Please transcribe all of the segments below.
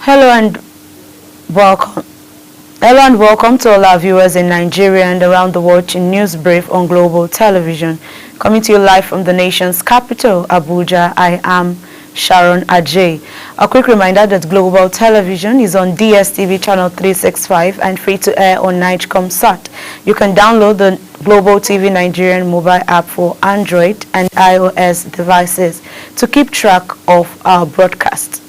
Hello and welcome. Hello and welcome to all our viewers in Nigeria and around the world in News Brief on Global Television. Coming to you live from the nation's capital, Abuja, I am Sharon Ajay. A quick reminder that Global Television is on DSTV channel 365 and free to air on Nigecomsat. You can download the Global TV Nigerian mobile app for Android and iOS devices to keep track of our broadcasts.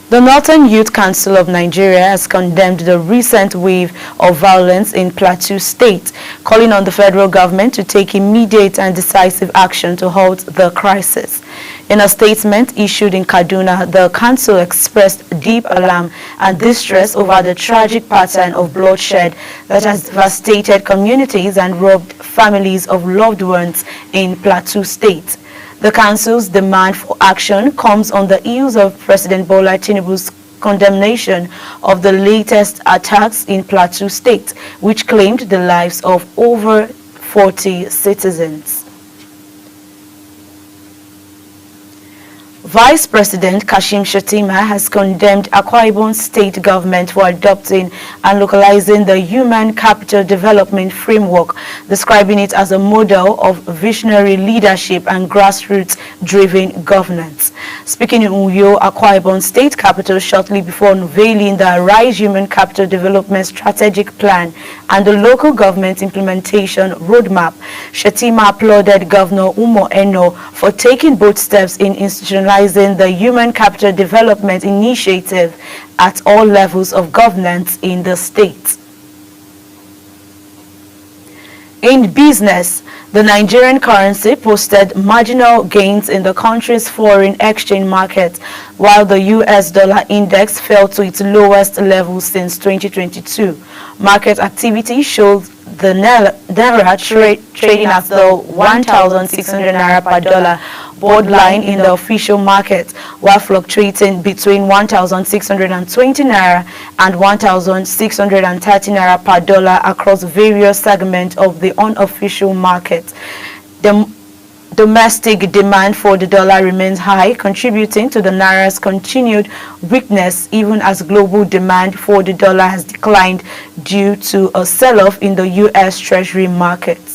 The Northern Youth Council of Nigeria has condemned the recent wave of violence in Plateau State, calling on the federal government to take immediate and decisive action to halt the crisis. In a statement issued in Kaduna, the council expressed deep alarm and distress over the tragic pattern of bloodshed that has devastated communities and robbed families of loved ones in Plateau State. The council's demand for action comes on the heels of President Bola Tinubu's condemnation of the latest attacks in Plateau State, which claimed the lives of over 40 citizens. Vice President Kashim Shettima has condemned Akwa Ibom State government for adopting and localizing the Human Capital Development Framework, describing it as a model of visionary leadership and grassroots-driven governance. Speaking in Uyo, Akwa Ibom State capital, shortly before unveiling the Arise Human Capital Development Strategic Plan and the local government implementation roadmap, Shettima applauded Governor Umo Eno for taking bold steps in institutionalizing the Human Capital Development Initiative at all levels of governance in the state. In business, the Nigerian currency posted marginal gains in the country's foreign exchange market, while the US dollar index fell to its lowest level since 2022. Market activity showed the Naira trading at the 1,600 Naira per dollar borderline in the official market, while fluctuating between 1,620 Naira and 1,630 Naira per dollar across various segments of the unofficial market. The domestic demand for the dollar remains high, contributing to the Naira's continued weakness, even as global demand for the dollar has declined due to a sell-off in the U.S. Treasury markets.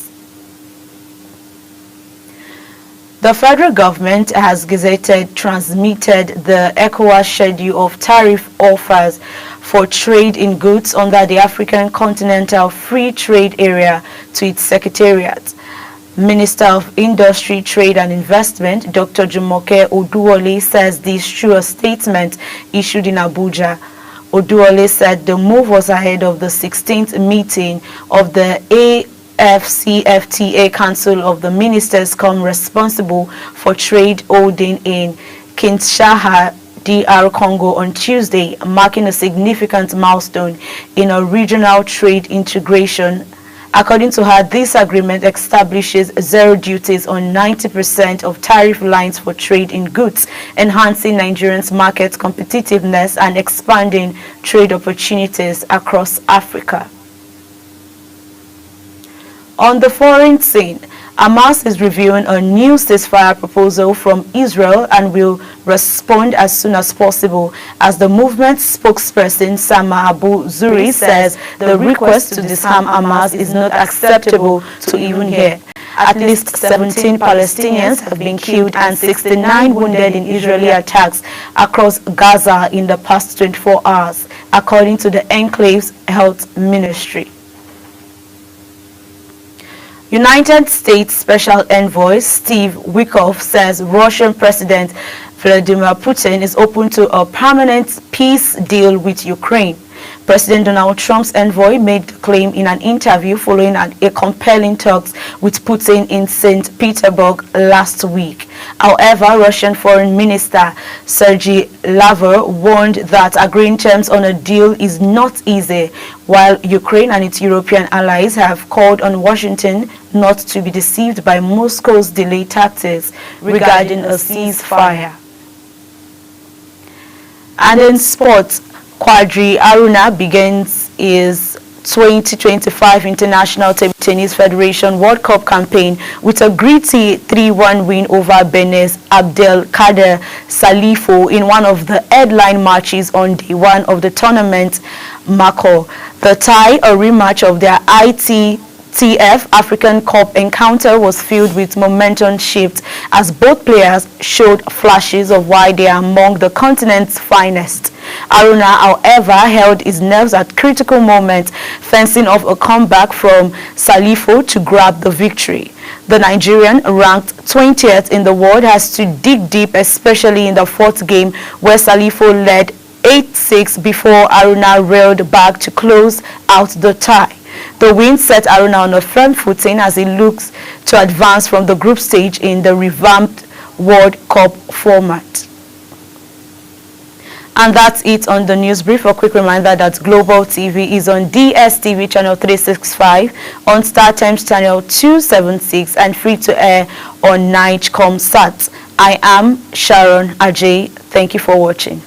The federal government has transmitted the ECOWAS schedule of tariff offers for trade in goods under the African Continental Free Trade Area to its secretariat. Minister of Industry, Trade and Investment, Dr. Jumoke Oduwole, says this through a statement issued in Abuja. Oduwole said the move was ahead of the 16th meeting of the AFCFTA Council of the Ministers responsible for trade holding in Kinshasa, DR Congo on Tuesday, marking a significant milestone in a regional trade integration. According to her, this agreement establishes zero duties on 90% of tariff lines for trade in goods, enhancing Nigerians' market competitiveness and expanding trade opportunities across Africa. On the foreign scene, Hamas is reviewing a new ceasefire proposal from Israel and will respond as soon as possible, as the movement's spokesperson Sama Abu Zuri says the request to disarm Hamas is not acceptable to even hear. At least 17 Palestinians have been killed and 69 wounded in Israeli attacks across Gaza in the past 24 hours, according to the enclave's health ministry. United States Special Envoy Steve Witkoff says Russian President Vladimir Putin is open to a permanent peace deal with Ukraine. President Donald Trump's envoy made the claim in an interview following a compelling talks with Putin in St. Petersburg last week. However, Russian Foreign Minister Sergei Lavrov warned that agreeing terms on a deal is not easy, while Ukraine and its European allies have called on Washington not to be deceived by Moscow's delay tactics regarding a ceasefire. And in sports, Quadri Aruna begins his 2025 International Table Tennis Federation World Cup campaign with a gritty 3-1 win over Benin's Abdelkader Salifo in one of the headline matches on day one of the tournament, Mako. The tie, a rematch of their ITTF African Cup encounter, was filled with momentum shift as both players showed flashes of why they are among the continent's finest. Aruna, however, held his nerves at critical moments, fencing off a comeback from Salifo to grab the victory. The Nigerian, ranked 20th in the world, has to dig deep, especially in the fourth game where Salifo led 8-6 before Aruna reeled back to close out the tie. The win set Aruna on a firm footing as he looks to advance from the group stage in the revamped World Cup format. And that's it on the news brief. A quick reminder that Global TV is on DSTV channel 365, on StarTimes channel 276, and free to air on Nigecomsat. I am Sharon Ajay. Thank you for watching.